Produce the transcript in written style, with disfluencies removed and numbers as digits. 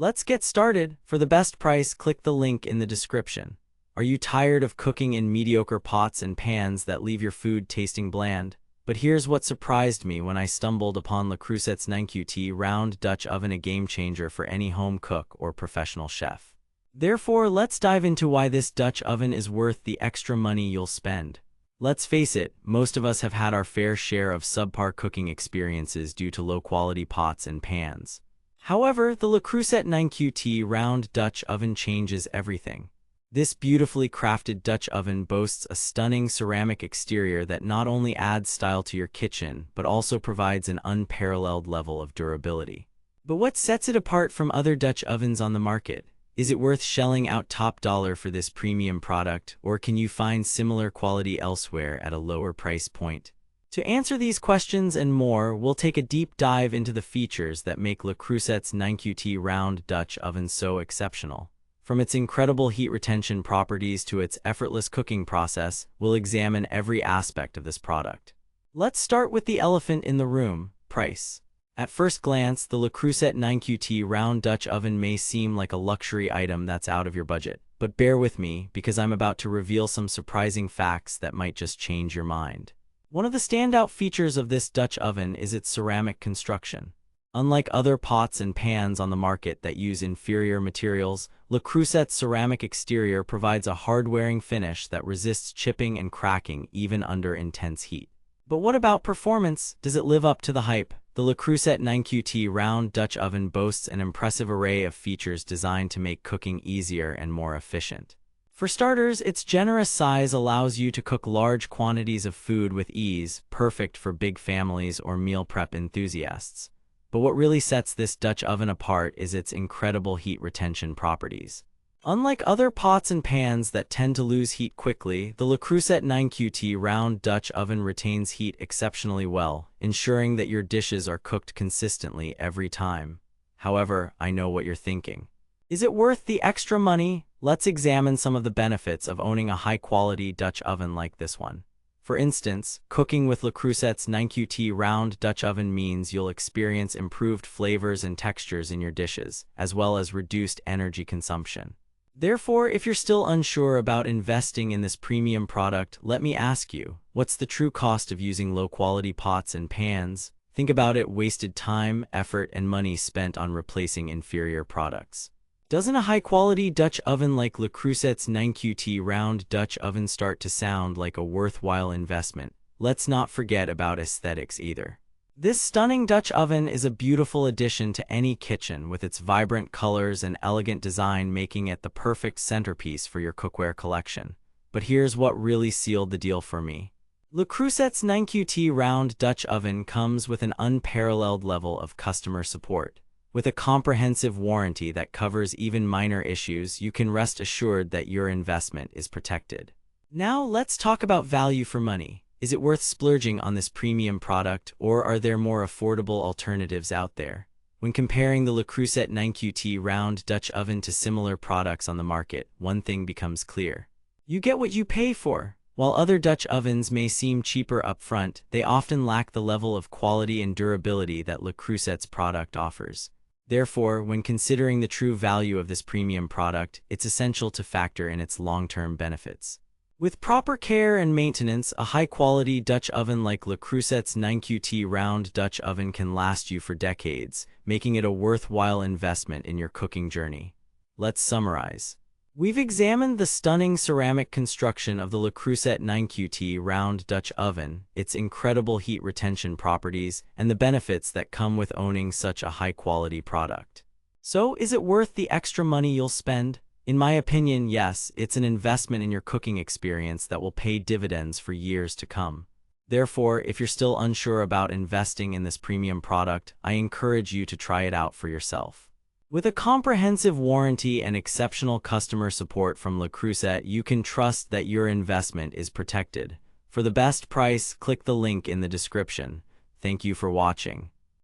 Let's get started. For the best price, click the link in the description. Are you tired of cooking in mediocre pots and pans that leave your food tasting bland? But here's what surprised me when I stumbled upon Le Creuset's 9QT round Dutch oven, a game changer for any home cook or professional chef. Therefore, let's dive into why this Dutch oven is worth the extra money you'll spend. Let's face it, most of us have had our fair share of subpar cooking experiences due to low-quality pots and pans. However, the Le Creuset 9QT round Dutch oven changes everything. This beautifully crafted Dutch oven boasts a stunning ceramic exterior that not only adds style to your kitchen, but also provides an unparalleled level of durability. But what sets it apart from other Dutch ovens on the market? Is it worth shelling out top dollar for this premium product, or can you find similar quality elsewhere at a lower price point? To answer these questions and more, we'll take a deep dive into the features that make Le Creuset's 9QT round Dutch oven so exceptional. From its incredible heat retention properties to its effortless cooking process, we'll examine every aspect of this product. Let's start with the elephant in the room: price. At first glance, the Le Creuset 9QT round Dutch oven may seem like a luxury item that's out of your budget. But bear with me, because I'm about to reveal some surprising facts that might just change your mind. One of the standout features of this Dutch oven is its ceramic construction. Unlike other pots and pans on the market that use inferior materials, Le Creuset's ceramic exterior provides a hard-wearing finish that resists chipping and cracking even under intense heat. But what about performance? Does it live up to the hype? The Le Creuset 9QT round Dutch oven boasts an impressive array of features designed to make cooking easier and more efficient. For starters, its generous size allows you to cook large quantities of food with ease, perfect for big families or meal prep enthusiasts. But what really sets this Dutch oven apart is its incredible heat retention properties. Unlike other pots and pans that tend to lose heat quickly, the Le Creuset 9QT round Dutch oven retains heat exceptionally well, ensuring that your dishes are cooked consistently every time. However, I know what you're thinking. Is it worth the extra money? Let's examine some of the benefits of owning a high-quality Dutch oven like this one. For instance, cooking with Le Creuset's 9QT round Dutch oven means you'll experience improved flavors and textures in your dishes, as well as reduced energy consumption. Therefore, if you're still unsure about investing in this premium product, let me ask you, what's the true cost of using low-quality pots and pans? Think about it: wasted time, effort, and money spent on replacing inferior products. Doesn't a high-quality Dutch oven like Le Creuset's 9QT round Dutch oven start to sound like a worthwhile investment? Let's not forget about aesthetics either. This stunning Dutch oven is a beautiful addition to any kitchen, with its vibrant colors and elegant design making it the perfect centerpiece for your cookware collection. But here's what really sealed the deal for me. Le Creuset's 9QT round Dutch oven comes with an unparalleled level of customer support. With a comprehensive warranty that covers even minor issues, you can rest assured that your investment is protected. Now let's talk about value for money. Is it worth splurging on this premium product, or are there more affordable alternatives out there? When comparing the Le Creuset 9QT round Dutch oven to similar products on the market, one thing becomes clear. You get what you pay for. While other Dutch ovens may seem cheaper up front, they often lack the level of quality and durability that Le Creuset's product offers. Therefore, when considering the true value of this premium product, it's essential to factor in its long-term benefits. With proper care and maintenance, a high-quality Dutch oven like Le Creuset's 9QT round Dutch oven can last you for decades, making it a worthwhile investment in your cooking journey. Let's summarize. We've examined the stunning ceramic construction of the Le Creuset 9QT round Dutch oven, its incredible heat retention properties, and the benefits that come with owning such a high-quality product. So, is it worth the extra money you'll spend? In my opinion, yes, it's an investment in your cooking experience that will pay dividends for years to come. Therefore, if you're still unsure about investing in this premium product, I encourage you to try it out for yourself. With a comprehensive warranty and exceptional customer support from Le Creuset, you can trust that your investment is protected. For the best price, click the link in the description. Thank you for watching.